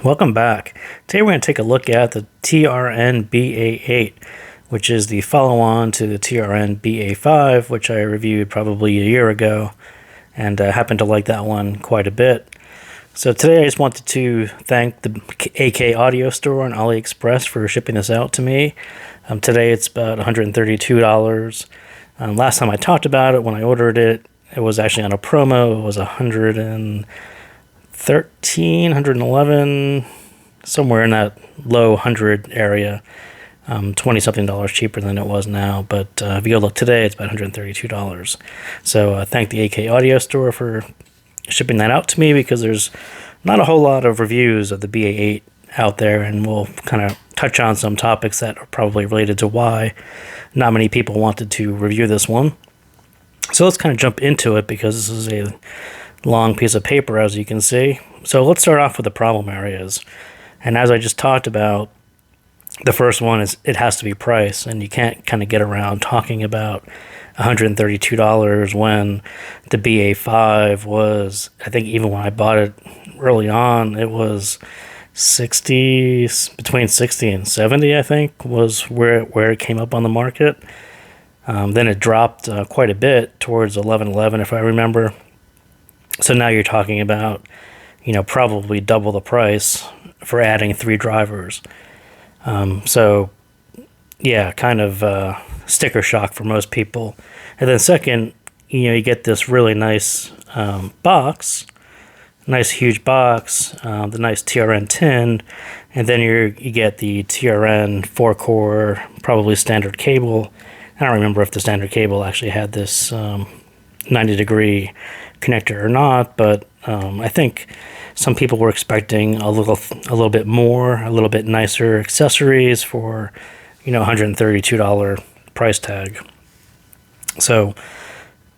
Welcome back. Today we're going to take a look at the TRN BA8, which is the follow-on to the TRN BA5, which I reviewed probably a year ago, and happened to like that one quite a bit. So today I just wanted to thank the AK Audio Store on AliExpress for shipping this out to me. Today it's about $132. Last time I talked about it, when I ordered it, it was actually on a promo. It was $113, $111, somewhere in that low 100 area, 20 something dollars cheaper than it was now. But if you go look today, it's about $132. So thank the AK Audio Store for shipping that out to me, because there's not a whole lot of reviews of the BA8 out there, and we'll kind of touch on some topics that are probably related to why not many people wanted to review this one. So let's kind of jump into it, because this is a long piece of paper, as you can see. So let's start off with the problem areas. And as I just talked about, the first one is it has to be price, and you can't kind of get around talking about $132 when the BA5 was, I think even when I bought it early on, it was between 60 and 70, I think, was where it came up on the market. Then it dropped quite a bit towards 11, if I remember. So now you're talking about, probably double the price for adding 3 drivers. So yeah, kind of sticker shock for most people. And then second, you get this really nice box, nice huge box, the nice TRN tin, and then you get the TRN 4-core, probably standard cable. I don't remember if the standard cable actually had this 90-degree connector or not, but I think some people were expecting a little bit more, a little bit nicer accessories for, $132 price tag. So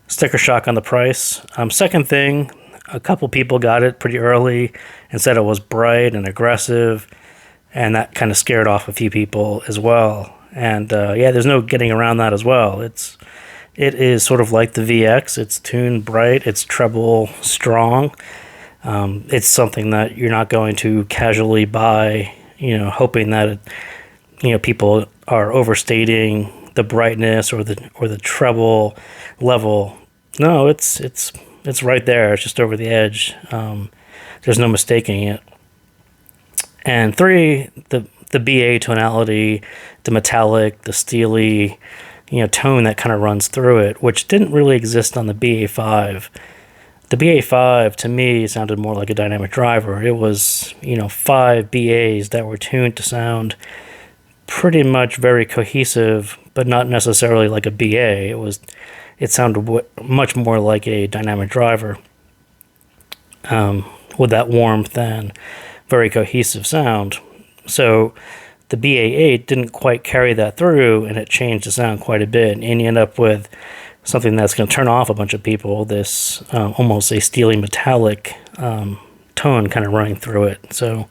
sticker shock on the price. Second thing, a couple people got it pretty early and said it was bright and aggressive, and that kind of scared off a few people as well. And yeah, there's no getting around that as well. It is sort of like the VX. It's tuned bright, it's treble strong. It's something that you're not going to casually buy, hoping that people are overstating the brightness or the treble level. No, it's right there. It's just over the edge. There's no mistaking it. And 3, the BA tonality, the metallic, the steely, tone that kind of runs through it, which didn't really exist on the BA5. The BA5 to me sounded more like a dynamic driver. It was, 5 BAs that were tuned to sound pretty much very cohesive, but not necessarily like a BA. It sounded much more like a dynamic driver, with that warmth and very cohesive sound. So the BA8 didn't quite carry that through, and it changed the sound quite a bit, and you end up with something that's going to turn off a bunch of people, this almost a steely metallic tone kind of running through it. So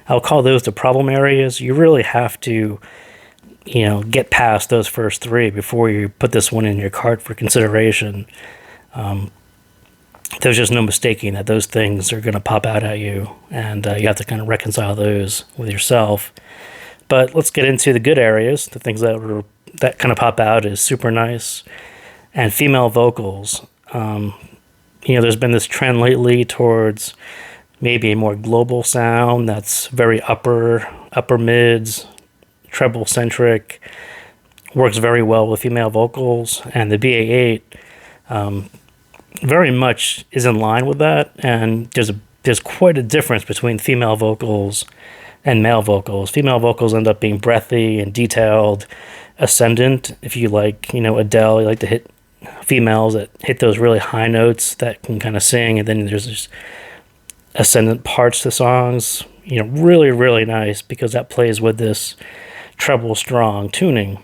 I'll call those the problem areas. You really have to, get past those first 3 before you put this one in your cart for consideration. There's just no mistaking that those things are going to pop out at you, and you have to kind of reconcile those with yourself. But let's get into the good areas. The things that kind of pop out is super nice and female vocals. There's been this trend lately towards maybe a more global sound that's very upper mids, treble centric, works very well with female vocals, and the BA8 very much is in line with that. And there's quite a difference between female vocals and male vocals. Female vocals end up being breathy and detailed, ascendant. If you like, Adele, you like to hit females that hit those really high notes that can kind of sing, and then there's this ascendant parts to songs. Really, really nice, because that plays with this treble strong tuning.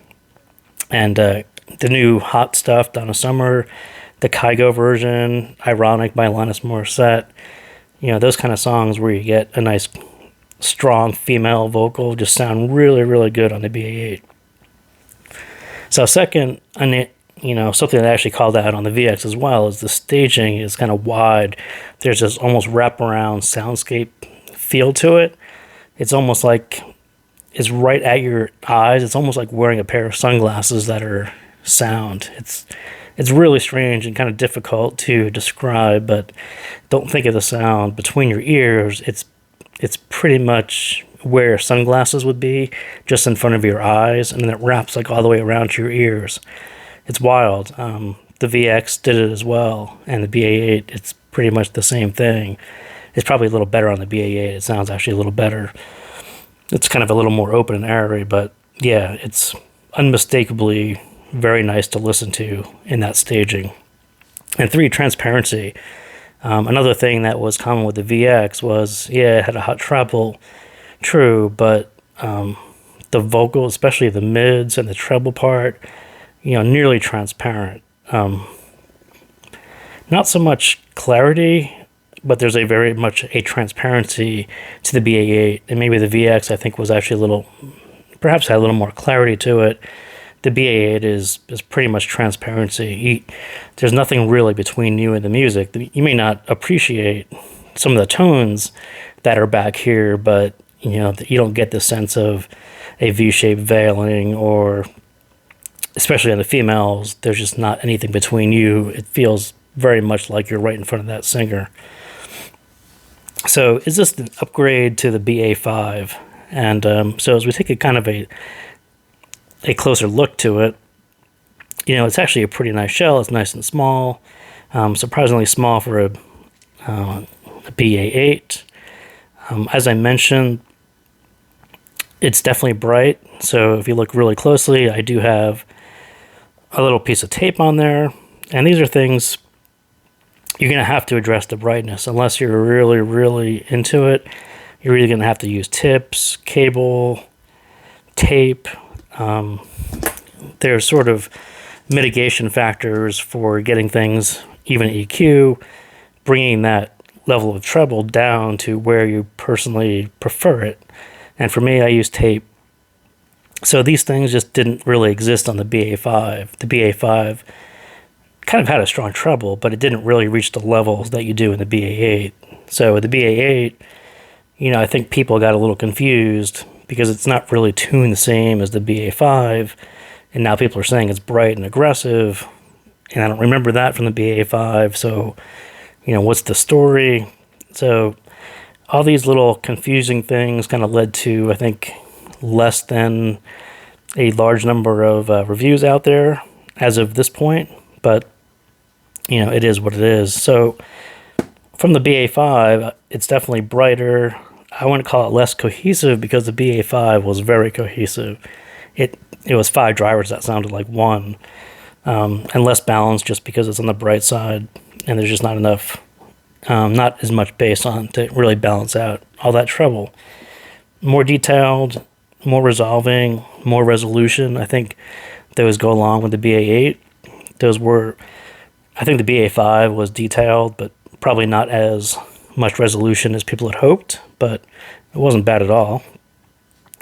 And the new Hot Stuff, Donna Summer, the Kygo version, Ironic by Alanis Morissette, those kind of songs where you get a nice strong female vocal just sound really, really good on the BA8. So second, something that I actually called out on the VX as well is the staging is kind of wide. There's this almost wraparound soundscape feel to it. it's almost like it's right at your eyes. It's almost like wearing a pair of sunglasses that are sound. It's really strange and kind of difficult to describe, but don't think of the sound between your ears. It's pretty much where sunglasses would be, just in front of your eyes, and then it wraps like all the way around to your ears. It's wild. The VX did it as well, and the BA8, it's pretty much the same thing. It's probably a little better on the BA8. It sounds actually a little better. It's kind of a little more open and airy, but yeah, it's unmistakably very nice to listen to in that staging. And 3, transparency. Another thing that was common with the VX was, yeah, it had a hot treble, true, but the vocal, especially the mids and the treble part, nearly transparent. Not so much clarity, but there's a very much a transparency to the BA8, and maybe the VX I think was actually perhaps had a little more clarity to it. The BA8 is pretty much transparency. There's nothing really between you and the music. You may not appreciate some of the tones that are back here, but you don't get the sense of a V-shaped veiling, or especially on the females, there's just not anything between you. It feels very much like you're right in front of that singer. So is this an upgrade to the BA5? And so as we take a kind of a closer look to it, it's actually a pretty nice shell. It's nice and small, surprisingly small for a BA8. As I mentioned, it's definitely bright. So if you look really closely, I do have a little piece of tape on there. And these are things you're going to have to address the brightness. Unless you're really, really into it, you're either going to have to use tips, cable, tape. There's sort of mitigation factors for getting things even EQ, bringing that level of treble down to where you personally prefer it. And for me, I use tape. So these things just didn't really exist on the BA5. The BA5 kind of had a strong treble, but it didn't really reach the levels that you do in the BA8. So with the BA8, I think people got a little confused because it's not really tuned the same as the BA5, and now people are saying it's bright and aggressive, and I don't remember that from the BA5, so, what's the story? So all these little confusing things kind of led to, I think, less than a large number of reviews out there as of this point, but, it is what it is. So from the BA5, it's definitely brighter. I wouldn't call it less cohesive, because the BA5 was very cohesive. It was 5 drivers that sounded like one, and less balanced just because it's on the bright side, and there's just not enough, not as much bass on to really balance out all that treble. More detailed, more resolving, more resolution. I think those go along with the BA8. I think the BA5 was detailed, but probably not as much resolution as people had hoped, but it wasn't bad at all.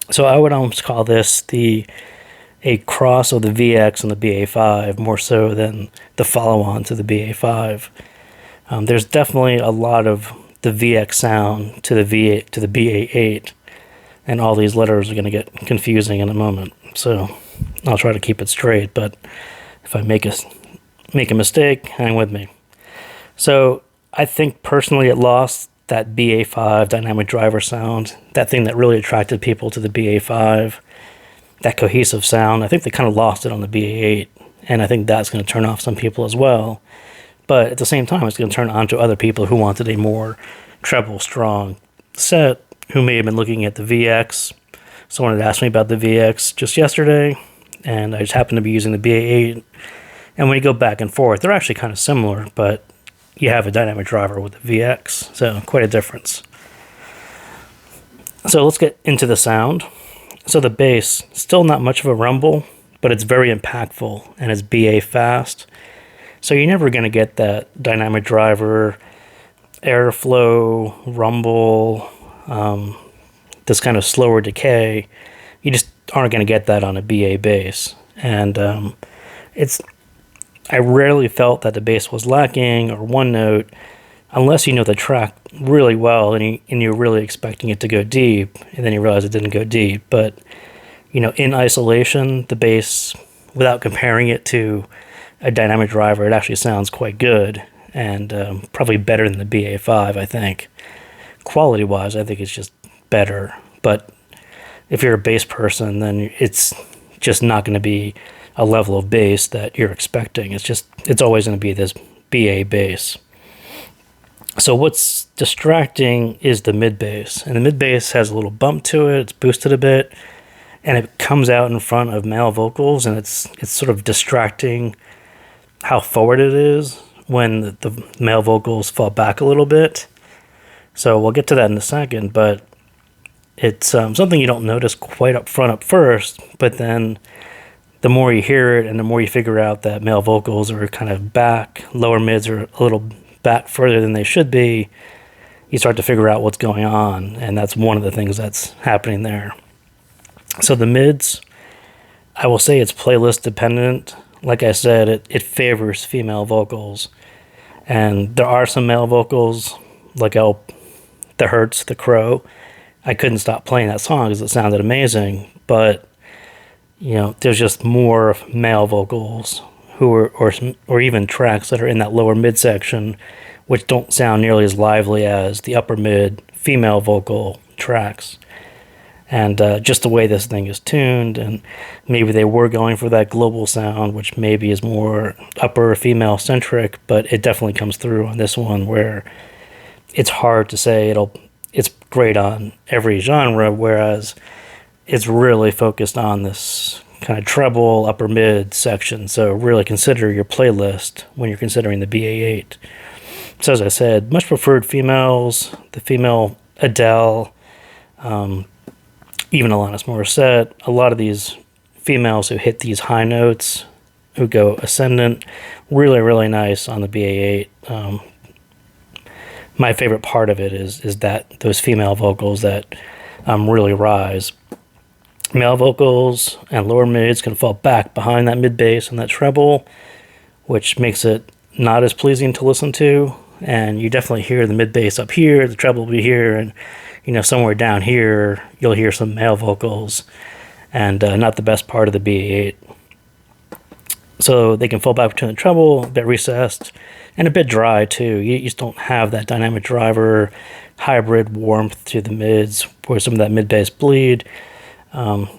So I would almost call this a cross of the VX and the BA5, more so than the follow-on to the BA5. There's definitely a lot of the VX sound to the BA8, and all these letters are going to get confusing in a moment. So I'll try to keep it straight, but if I make a mistake, hang with me. So I think personally it lost that BA5 dynamic driver sound, that thing that really attracted people to the BA5, that cohesive sound. I think they kind of lost it on the BA8, and I think that's going to turn off some people as well. But at the same time, it's going to turn on to other people who wanted a more treble strong set, who may have been looking at the VX. Someone had asked me about the VX just yesterday, and I just happened to be using the BA8. And when you go back and forth, they're actually kind of similar, but you have a dynamic driver with the VX, so quite a difference. So let's get into the sound. So the bass, still not much of a rumble, but it's very impactful, and it's BA fast. So you're never going to get that dynamic driver, airflow, rumble, this kind of slower decay. You just aren't going to get that on a BA bass. And I rarely felt that the bass was lacking or one note. unless you know the track really well and you're really expecting it to go deep, and then you realize it didn't go deep. But, in isolation, the bass, without comparing it to a dynamic driver, it actually sounds quite good, and probably better than the BA5, I think. Quality-wise, I think it's just better. But if you're a bass person, then it's just not going to be a level of bass that you're expecting. It's always going to be this BA bass. So what's distracting is the mid bass, and the mid bass has a little bump to it. It's boosted a bit, and it comes out in front of male vocals, and it's sort of distracting how forward it is when the male vocals fall back a little bit. So we'll get to that in a second, but it's something you don't notice quite up front at first, but then the more you hear it and the more you figure out that male vocals are kind of back, lower mids are a little back further than they should be, you start to figure out what's going on, and that's one of the things that's happening there. So the mids, I will say it's playlist dependent. Like I said, it favors female vocals, and there are some male vocals, like The Hurts, The Crow. I couldn't stop playing that song because it sounded amazing, but there's just more male vocals or even tracks that are in that lower midsection, which don't sound nearly as lively as the upper mid female vocal tracks. And just the way this thing is tuned, and maybe they were going for that global sound, which maybe is more upper female centric, but it definitely comes through on this one, where it's hard to say it's great on every genre, whereas it's really focused on this kind of treble upper mid section. So really consider your playlist when you're considering the BA8. So as I said, much preferred females, the female Adele, even Alanis Morissette, a lot of these females who hit these high notes, who go ascendant, really, really nice on the BA8. My favorite part of it is that those female vocals that really rise. Male vocals and lower mids can fall back behind that mid bass and that treble, which makes it not as pleasing to listen to. And you definitely hear the mid bass up here, the treble will be here, and somewhere down here you'll hear some male vocals, and not the best part of the BA8. So they can fall back between the treble, a bit recessed, and a bit dry too. You just don't have that dynamic driver hybrid warmth to the mids, where some of that mid bass bleed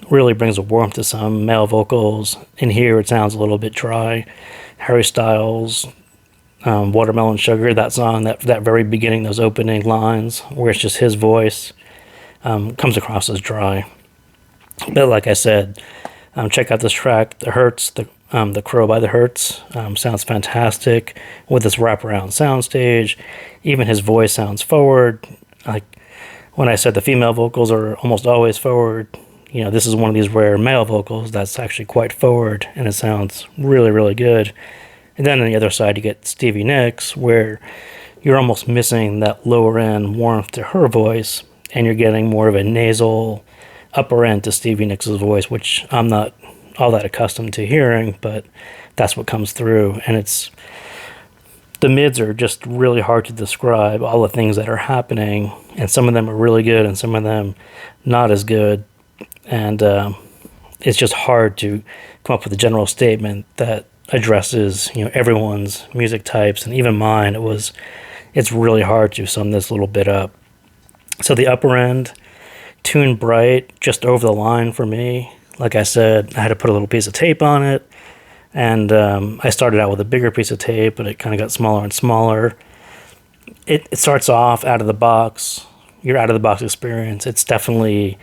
really brings a warmth to some male vocals. In here it sounds a little bit dry. Harry Styles, Watermelon Sugar, that song, that very beginning, those opening lines where it's just his voice, comes across as dry. But like I said, check out this track, The Hurts, the Crow by The Hurts. Sounds fantastic with this wraparound soundstage. Even his voice sounds forward. Like when I said the female vocals are almost always forward, this is one of these rare male vocals that's actually quite forward, and it sounds really, really good. And then on the other side, you get Stevie Nicks, where you're almost missing that lower end warmth to her voice, and you're getting more of a nasal upper end to Stevie Nicks' voice, which I'm not all that accustomed to hearing, but that's what comes through. And the mids are just really hard to describe, all the things that are happening, and some of them are really good and some of them not as good. And it's just hard to come up with a general statement that addresses everyone's music types, and even mine. It's really hard to sum this little bit up. So the upper end, tuned bright, just over the line for me. Like I said, I had to put a little piece of tape on it, and I started out with a bigger piece of tape, but it kind of got smaller and smaller. It starts off out of the box, your out of the box experience. It's definitely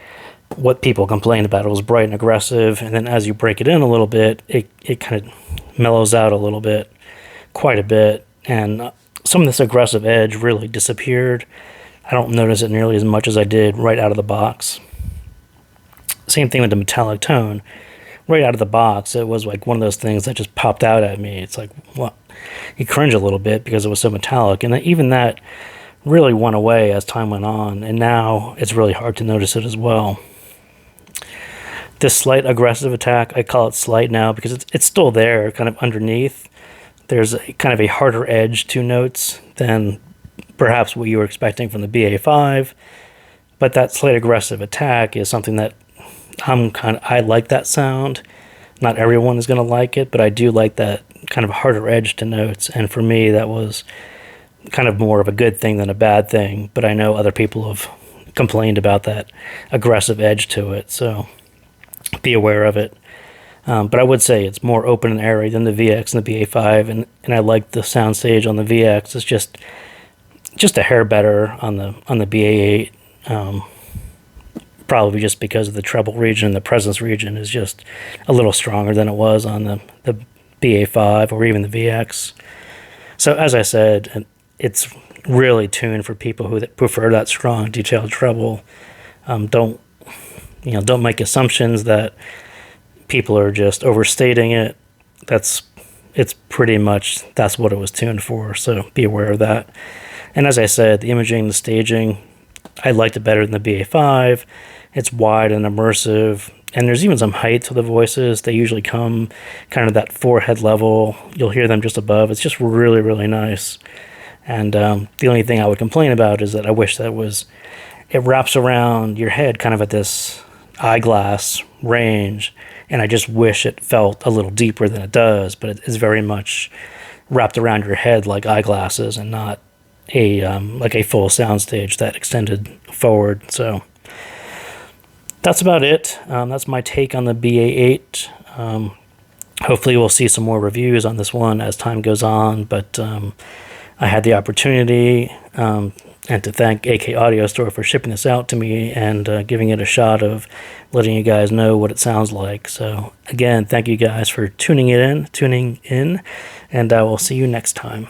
what people complained about. It was bright and aggressive, and then as you break it in a little bit, it kind of mellows out a little bit, quite a bit, and some of this aggressive edge really disappeared. I don't notice it nearly as much as I did right out of the box. Same thing with the metallic tone. Right out of the box, it was like one of those things that just popped out at me. It's like, what? You cringe a little bit because it was so metallic, and even that really went away as time went on, and now it's really hard to notice it as well. This slight aggressive attack, I call it slight now because it's still there, kind of underneath. There's kind of a harder edge to notes than perhaps what you were expecting from the BA5, but that slight aggressive attack is something that I like that sound. Not everyone is going to like it, but I do like that kind of harder edge to notes, and for me that was kind of more of a good thing than a bad thing, but I know other people have complained about that aggressive edge to it, so be aware of it. But I would say it's more open and airy than the VX and the BA5, and I like the soundstage on the VX. It's just a hair better on the BA8, probably just because of the treble region. The presence region is just a little stronger than it was on the BA5 or even the VX. So as I said, it's really tuned for people who prefer that strong detailed treble. Don't make assumptions that people are just overstating it. It's pretty much that's what it was tuned for, so be aware of that. And as I said, the imaging, the staging, I liked it better than the BA5. It's wide and immersive, and there's even some height to the voices. They usually come kind of that forehead level. You'll hear them just above. It's just really, really nice. And the only thing I would complain about is that I wish it wraps around your head kind of at this eyeglass range, and I just wish it felt a little deeper than it does, but it is very much wrapped around your head like eyeglasses and not like a full soundstage that extended forward. So that's about it. That's my take on the BA8. Hopefully we'll see some more reviews on this one as time goes on, but I had the opportunity and to thank AK Audio Store for shipping this out to me and giving it a shot of letting you guys know what it sounds like. So again, thank you guys for tuning in, and I will see you next time.